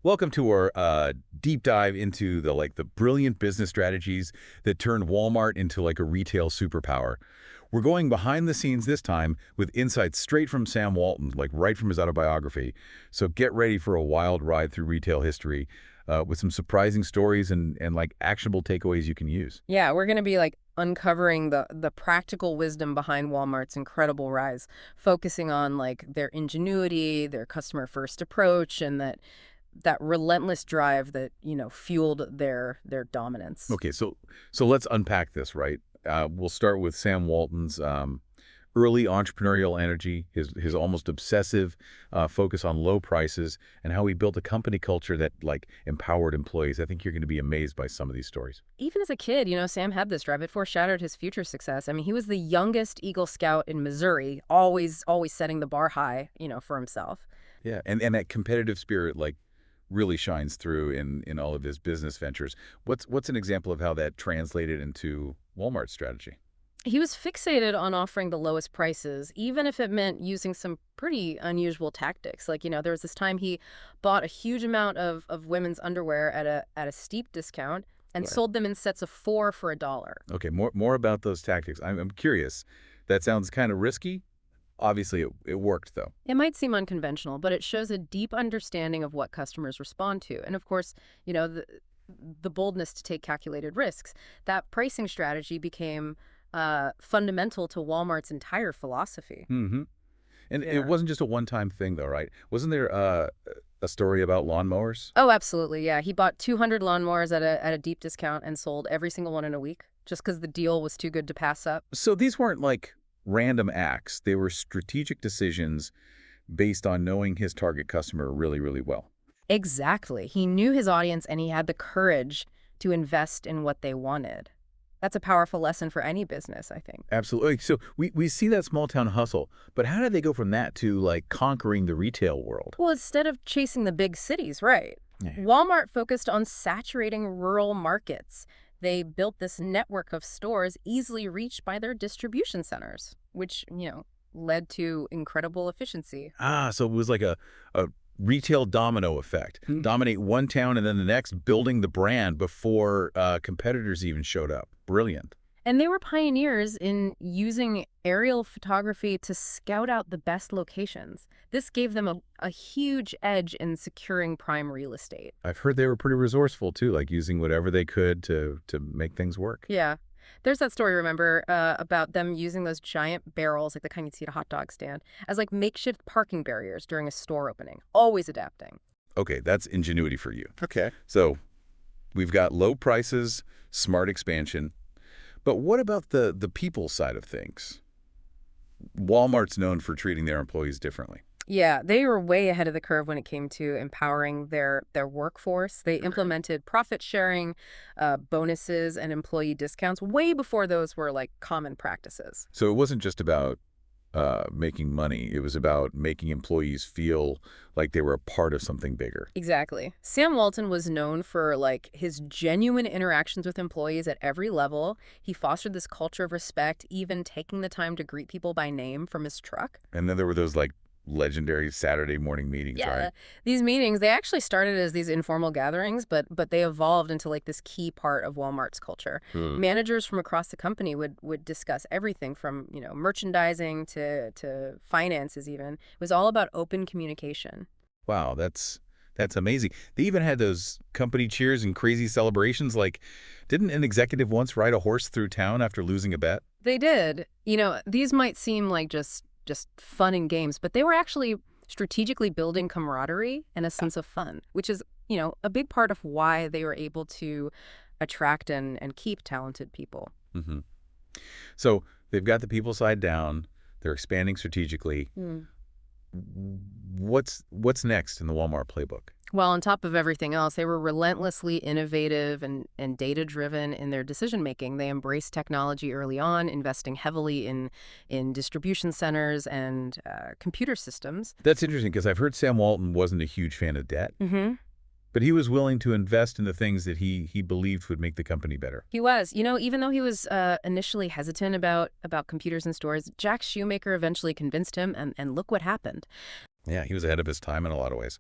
Welcome to our deep dive into the brilliant business strategies that turned Walmart into like a retail superpower. We're going behind the scenes this time with insights straight from Sam Walton, like right from his autobiography. So get ready for a wild ride through retail history with some surprising stories and like actionable takeaways you can use. Yeah, we're going to be like uncovering the practical wisdom behind Walmart's incredible rise, focusing on like their ingenuity, their customer first approach, and that relentless drive that, fueled their dominance. Okay, so let's unpack this, right? We'll start with Sam Walton's early entrepreneurial energy, his almost obsessive focus on low prices, and how he built a company culture that like empowered employees. I think you're going to be amazed by some of these stories. Even as a kid, Sam had this drive. It foreshadowed his future success. I mean, he was the youngest Eagle Scout in Missouri, always setting the bar high, for himself. Yeah, and that competitive spirit like really shines through in all of his business ventures. What's an example of how that translated into Walmart's strategy? He was fixated on offering the lowest prices, even if it meant using some pretty unusual tactics. Like, there was this time he bought a huge amount of women's underwear at a steep discount and Right. sold them in sets of 4 for $1. Okay, more about those tactics. I'm curious. That sounds kind of risky. Obviously, it worked, though. It might seem unconventional, but it shows a deep understanding of what customers respond to. And of course, the boldness to take calculated risks. That pricing strategy became fundamental to Walmart's entire philosophy. Mm-hmm. And Yeah. it wasn't just a one-time thing, though, right? Wasn't there a story about lawnmowers? Oh, absolutely. Yeah. He bought 200 lawnmowers at a deep discount and sold every single one in a week just because the deal was too good to pass up. So these weren't like random acts. They were strategic decisions based on knowing his target customer really, really well. Exactly. He knew his audience and he had the courage to invest in what they wanted. That's a powerful lesson for any business, I think. Absolutely. So we see that small town hustle, but how did they go from that to like conquering the retail world? Well, instead of chasing the big cities, right? Yeah. Walmart focused on saturating rural markets. They built this network of stores easily reached by their distribution centers, which, led to incredible efficiency. So it was like a retail domino effect. Dominate one town and then the next, building the brand before competitors even showed up. Brilliant. And they were pioneers in using aerial photography to scout out the best locations. This gave them a huge edge in securing prime real estate. I've heard they were pretty resourceful too, like using whatever they could to make things work. Yeah. There's that story, remember, about them using those giant barrels, like the kind you'd see at a hot dog stand, as like makeshift parking barriers during a store opening. Always adapting. Okay, that's ingenuity for you. Okay. So we've got low prices, smart expansion. But what about the people side of things? Walmart's known for treating their employees differently. Yeah, they were way ahead of the curve when it came to empowering their workforce. They implemented profit sharing, bonuses, and employee discounts way before those were like common practices. So it wasn't just about making money. It was about making employees feel like they were a part of something bigger. Exactly. Sam Walton was known for like his genuine interactions with employees at every level. He fostered this culture of respect, even taking the time to greet people by name from his truck. And then there were those like legendary Saturday morning meetings, right? These meetings, they actually started as these informal gatherings, but they evolved into like this key part of Walmart's culture. Managers from across the company would discuss everything from, merchandising to finances even. It was all about open communication. Wow, that's amazing. They even had those company cheers and crazy celebrations. Like, didn't an executive once ride a horse through town after losing a bet? They did. These might seem like just fun and games, but they were actually strategically building camaraderie and a sense of fun, which is, a big part of why they were able to attract and keep talented people. Mm-hmm. So they've got the people side down. They're expanding strategically. What's next in the Walmart playbook? Well, on top of everything else, they were relentlessly innovative and data-driven in their decision-making. They embraced technology early on, investing heavily in distribution centers and computer systems. That's interesting because I've heard Sam Walton wasn't a huge fan of debt, but he was willing to invest in the things that he believed would make the company better. He was. Even though he was initially hesitant about computers in stores, Jack Shoemaker eventually convinced him, and look what happened. Yeah, he was ahead of his time in a lot of ways.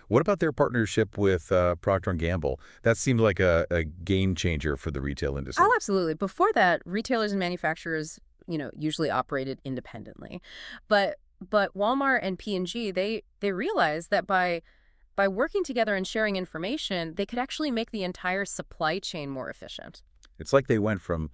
What about their partnership with Procter & Gamble? That seemed like a game changer for the retail industry. Oh, absolutely. Before that, retailers and manufacturers, usually operated independently. But Walmart and P&G, they realized that by working together and sharing information, they could actually make the entire supply chain more efficient. It's like they went from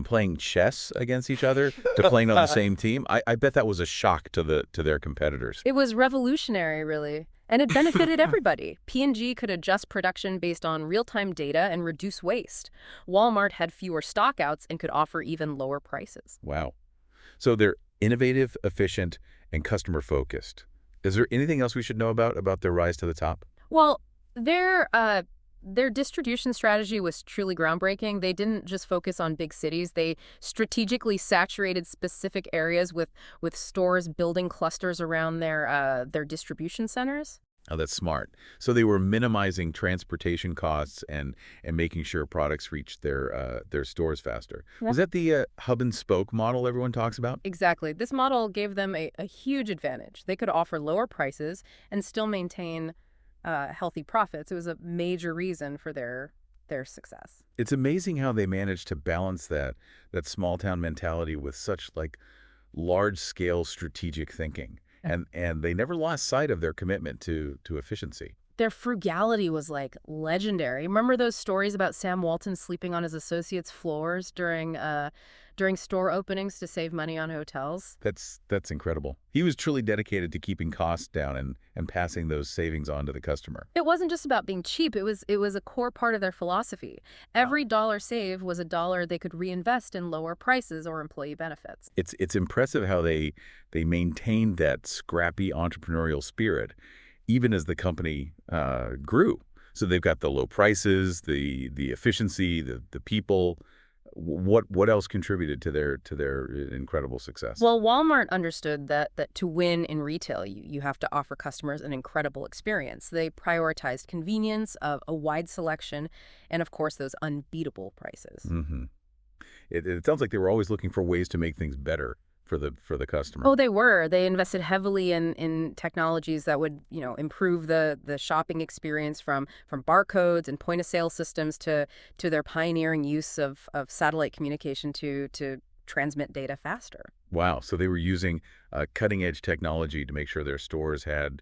playing chess against each other to playing on the same team. I bet that was a shock to their competitors. It was revolutionary, really. And it benefited everybody. P&G could adjust production based on real-time data and reduce waste. Walmart had fewer stockouts and could offer even lower prices. Wow. So they're innovative, efficient, and customer-focused. Is there anything else we should know about their rise to the top? Well, their distribution strategy was truly groundbreaking. They didn't just focus on big cities. They strategically saturated specific areas with stores building clusters around their distribution centers. Oh, that's smart. So they were minimizing transportation costs and making sure products reached their stores faster. Yeah. Was that the hub and spoke model everyone talks about? Exactly. This model gave them a huge advantage. They could offer lower prices and still maintain healthy profits. It was a major reason for their success. It's amazing how they managed to balance that small town mentality with such large-scale strategic thinking. And they never lost sight of their commitment to efficiency. Their frugality was legendary. Remember those stories about Sam Walton sleeping on his associates' floors during store openings to save money on hotels? That's incredible. He was truly dedicated to keeping costs down and passing those savings on to the customer. It wasn't just about being cheap. It was a core part of their philosophy. Every dollar saved was a dollar they could reinvest in lower prices or employee benefits. It's impressive how they maintained that scrappy entrepreneurial spirit even as the company grew. So they've got the low prices, the efficiency, the people. What else contributed to their incredible success? Well, Walmart understood that to win in retail, you have to offer customers an incredible experience. They prioritized convenience, a wide selection, and of course those unbeatable prices. Mm-hmm. It sounds like they were always looking for ways to make things better for the customer. Oh, they were. They invested heavily in technologies that would, improve the shopping experience from barcodes and point-of-sale systems to their pioneering use of satellite communication to transmit data faster. Wow. So they were using cutting-edge technology to make sure their stores had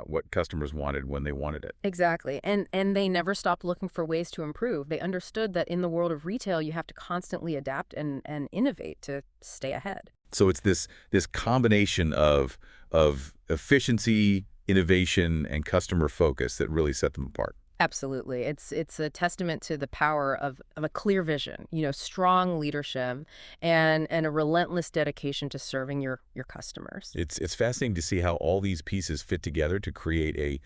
what customers wanted when they wanted it. Exactly. And they never stopped looking for ways to improve. They understood that in the world of retail, you have to constantly adapt and innovate to stay ahead. So it's this combination of efficiency, innovation, and customer focus that really set them apart. Absolutely. It's a testament to the power of a clear vision, strong leadership and a relentless dedication to serving your customers. It's fascinating to see how all these pieces fit together to create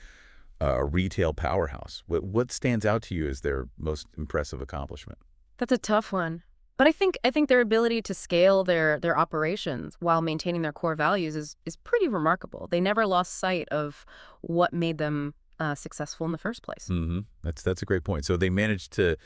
a retail powerhouse. What stands out to you as their most impressive accomplishment? That's a tough one. But I think their ability to scale their operations while maintaining their core values is pretty remarkable. They never lost sight of what made them successful in the first place. Mm-hmm. That's a great point. So they managed to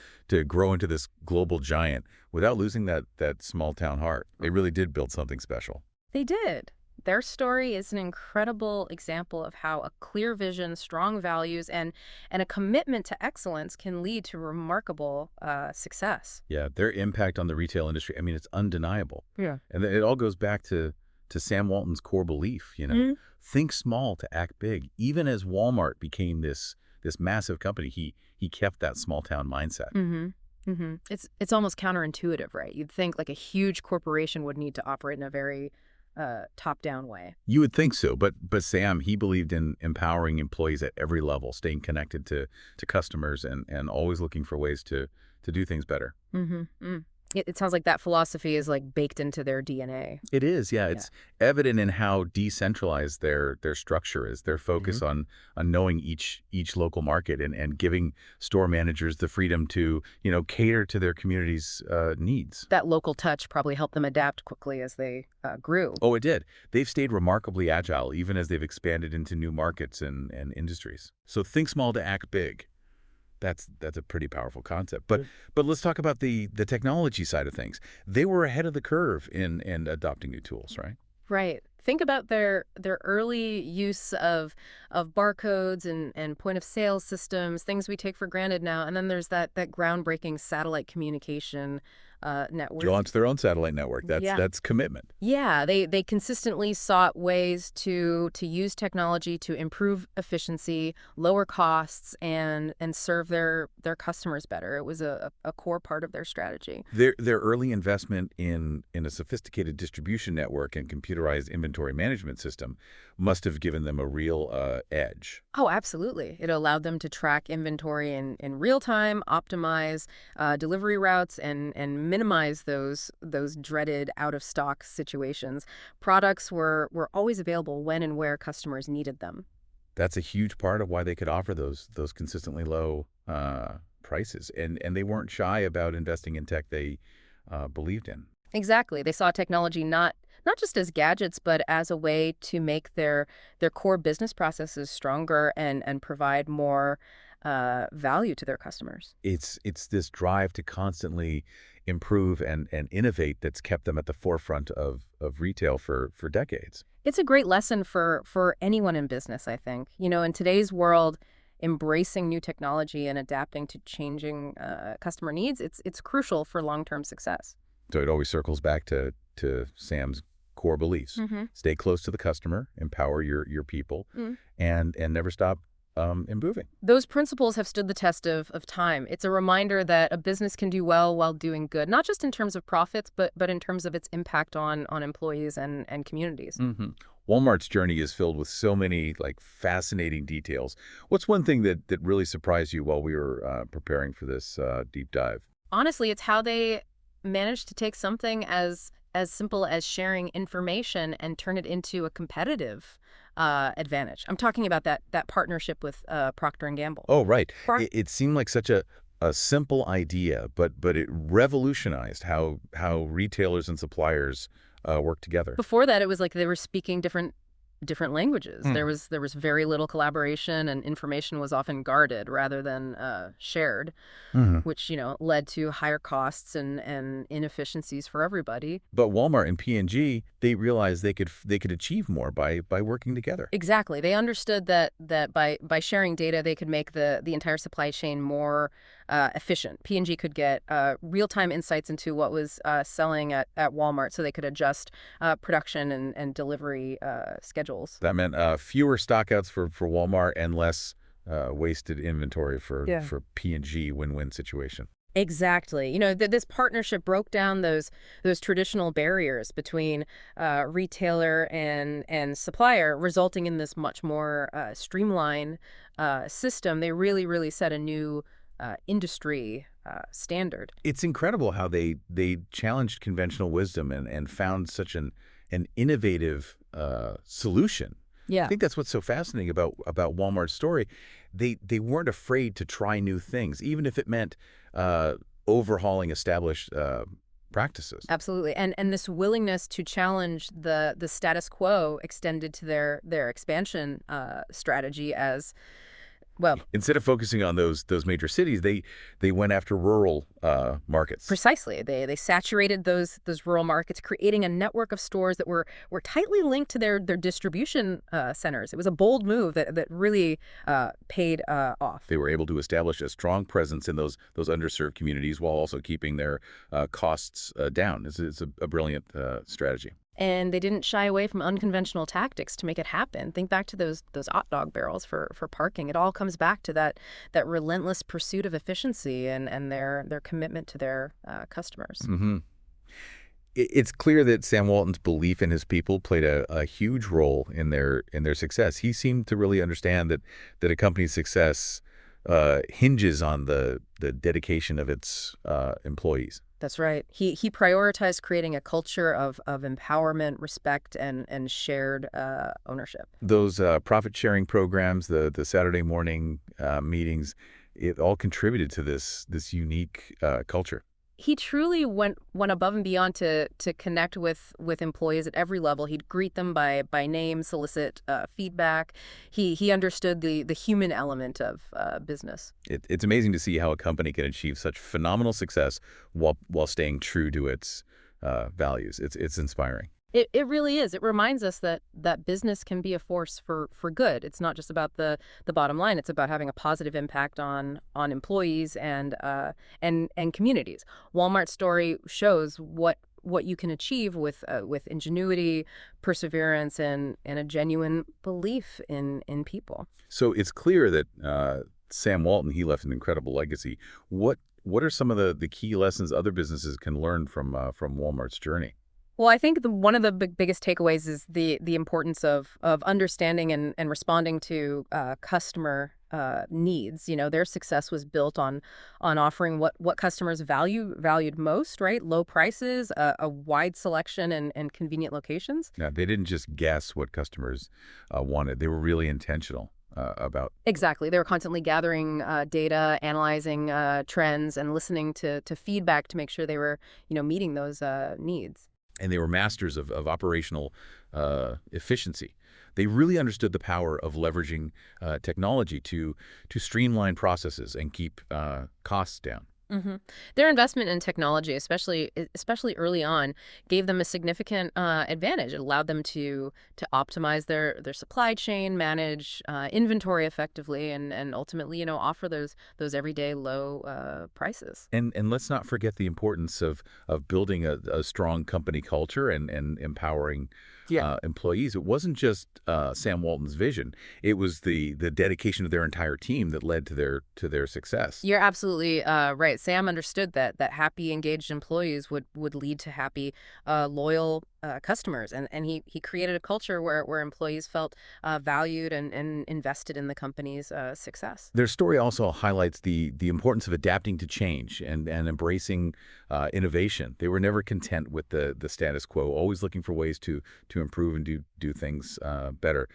grow into this global giant without losing that small town heart. They really did build something special. They did. Their story is an incredible example of how a clear vision, strong values, and a commitment to excellence can lead to remarkable success. Yeah, their impact on the retail industry, I mean, it's undeniable. Yeah. And it all goes back to Sam Walton's core belief, Mm-hmm. Think small to act big. Even as Walmart became this massive company, he kept that small town mindset. Mm-hmm. Mm-hmm. It's almost counterintuitive, right? You'd think a huge corporation would need to operate in a very top-down way. You would think so, but Sam, he believed in empowering employees at every level, staying connected to customers and always looking for ways to do things better. Mm-hmm. Mm. It sounds like that philosophy is baked into their DNA. It is, yeah. It's evident in how decentralized their structure is. Their focus on knowing each local market and giving store managers the freedom to cater to their community's needs. That local touch probably helped them adapt quickly as they grew. Oh, it did. They've stayed remarkably agile even as they've expanded into new markets and industries. So think small to act big. That's a pretty powerful concept. But let's talk about the technology side of things. They were ahead of the curve in adopting new tools, right? Right. Think about their early use of barcodes and point of sale systems, things we take for granted now. And then there's that groundbreaking satellite communication network. They launched their own satellite network. Yeah. That's commitment. Yeah, they consistently sought ways to use technology to improve efficiency, lower costs, and serve their customers better. It was a core part of their strategy. Their early investment in a sophisticated distribution network and computerized inventory management system must have given them a real edge. Oh, absolutely. It allowed them to track inventory in real time, optimize delivery routes, and minimize those dreaded out-of-stock situations. Products were always available when and where customers needed them. That's a huge part of why they could offer those consistently low prices. And they weren't shy about investing in tech they believed in. Exactly. They saw technology not just as gadgets, but as a way to make their core business processes stronger and provide more value to their customers. It's this drive to constantly improve and innovate that's kept them at the forefront of retail for decades. It's a great lesson for anyone in business, I think. In today's world, embracing new technology and adapting to changing customer needs, it's crucial for long-term success. So it always circles back to Sam's core beliefs. Mm-hmm. Stay close to the customer, empower your people, and never stop improving. Those principles have stood the test of time. It's a reminder that a business can do well while doing good, not just in terms of profits, but in terms of its impact on employees and communities. Mm-hmm. Walmart's journey is filled with so many fascinating details. What's one thing that really surprised you while we were preparing for this deep dive? Honestly, it's how they managed to take something as simple as sharing information and turn it into a competitive advantage. I'm talking about that partnership with Procter & Gamble. Oh, right. It seemed like such a simple idea, but it revolutionized how retailers and suppliers work together. Before that, it was like they were speaking different languages. There was very little collaboration, and information was often guarded rather than shared, which led to higher costs and inefficiencies for everybody. But Walmart and P&G, they realized they could achieve more by working together. Exactly. They understood that by sharing data, they could make the entire supply chain more efficient. P&G could get real-time insights into what was selling at Walmart, so they could adjust production and delivery schedules. That meant fewer stockouts for Walmart and less wasted inventory for P&G. Win-win situation. Exactly. This partnership broke down those traditional barriers between retailer and supplier, resulting in this much more streamlined system. They really set a new industry standard. It's incredible how they challenged conventional wisdom and found such an innovative solution. Yeah. I think that's what's so fascinating about Walmart's story. They weren't afraid to try new things, even if it meant overhauling established practices. Absolutely. And this willingness to challenge the status quo extended to their expansion strategy as well. Instead of focusing on those major cities, they went after rural markets. Precisely. They saturated those rural markets, creating a network of stores that were tightly linked to their distribution centers. It was a bold move that really paid off. They were able to establish a strong presence in those underserved communities while also keeping their costs down. It's a brilliant strategy. And they didn't shy away from unconventional tactics to make it happen. Think back to those hot dog barrels for parking. It all comes back to that relentless pursuit of efficiency and their commitment to their customers. Mm-hmm. It's clear that Sam Walton's belief in his people played a huge role in their success. He seemed to really understand that a company's success hinges on the dedication of its employees. That's right. He prioritized creating a culture of empowerment, respect, and shared ownership. Those profit-sharing programs, the Saturday morning meetings, it all contributed to this unique culture. He truly went above and beyond to connect with employees at every level. He'd greet them by name, solicit feedback. He understood the human element of business. It's amazing to see how a company can achieve such phenomenal success while staying true to its values. It's inspiring. It really is. It reminds us that business can be a force for good. It's not just about the bottom line. It's about having a positive impact on employees and communities. Walmart's story shows what you can achieve with ingenuity, perseverance, and a genuine belief in people. So it's clear that Sam Walton, he left an incredible legacy. What are some of the key lessons other businesses can learn from Walmart's journey? Well, I think one of the biggest takeaways is the importance of understanding and responding to customer needs. Their success was built on offering what customers valued most, right? Low prices, a wide selection, and convenient locations. Yeah, they didn't just guess what customers wanted. They were really intentional about. Exactly. They were constantly gathering data, analyzing trends, and listening to feedback to make sure they were, meeting those needs. And they were masters of operational efficiency. They really understood the power of leveraging technology to streamline processes and keep costs down. hmm Their investment in technology, especially early on, gave them a significant advantage. It allowed them to optimize their supply chain, manage inventory effectively, and ultimately, offer those everyday low prices. And let's not forget the importance of building a strong company culture and empowering employees. It wasn't just Sam Walton's vision. It was the dedication of their entire team that led to their success. You're absolutely right. Sam understood that happy, engaged employees would lead to happy, loyal customers, and he created a culture where employees felt valued and invested in the company's success. Their story also highlights the importance of adapting to change and embracing innovation. They were never content with the status quo, always looking for ways to improve and do things better.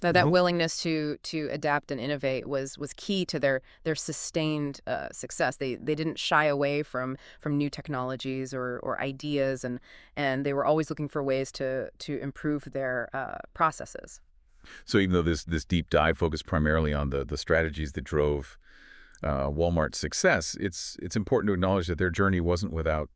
That willingness to adapt and innovate was key to their sustained success. They didn't shy away from new technologies or ideas, and they were always looking for ways to improve their processes. So even though this deep dive focused primarily on the strategies that drove Walmart's success, it's important to acknowledge that their journey wasn't without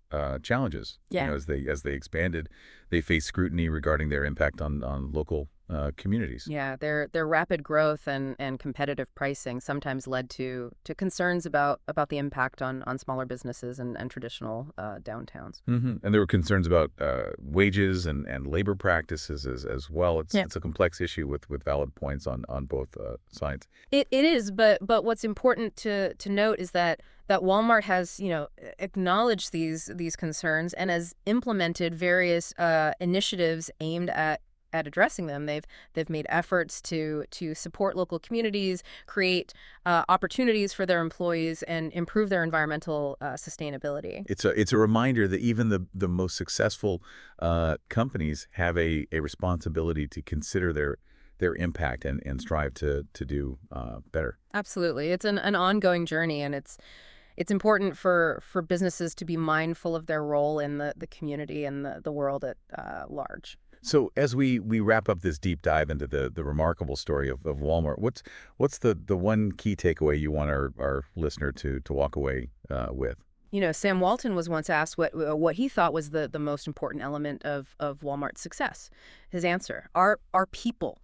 challenges. Yeah. As they expanded, they faced scrutiny regarding their impact on local communities. Yeah, their rapid growth and competitive pricing sometimes led to concerns about the impact on smaller businesses and traditional downtowns. And there were concerns about wages and labor practices as well. It's a complex issue with valid points on both sides. It is, but what's important to note is that Walmart has, acknowledged these concerns and has implemented various initiatives aimed at addressing them. They've made efforts to support local communities, create opportunities for their employees, and improve their environmental sustainability. It's a reminder that even the most successful companies have a responsibility to consider their impact and strive to do better. Absolutely. It's an ongoing journey, and it's important for businesses to be mindful of their role in the community and the world at large. So as we wrap up this deep dive into the remarkable story of Walmart, what's the one key takeaway you want our listener to walk away with? Sam Walton was once asked what he thought was the most important element of Walmart's success. His answer: our people.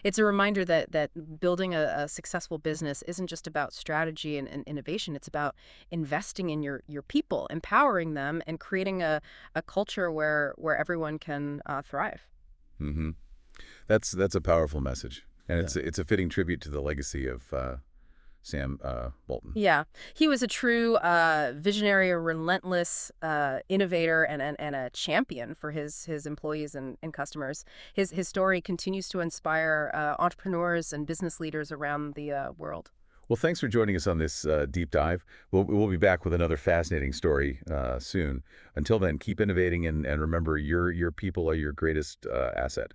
It's a reminder that building a successful business isn't just about strategy and innovation. It's about investing in your people, empowering them, and creating a culture where everyone can thrive. Mm-hmm. That's a powerful message, and it's a fitting tribute to the legacy of Sam Walton. Yeah, he was a true visionary, a relentless innovator, and a champion for his employees and customers. His story continues to inspire entrepreneurs and business leaders around the world. Well, thanks for joining us on this deep dive. We'll be back with another fascinating story soon. Until then, keep innovating and remember your people are your greatest asset.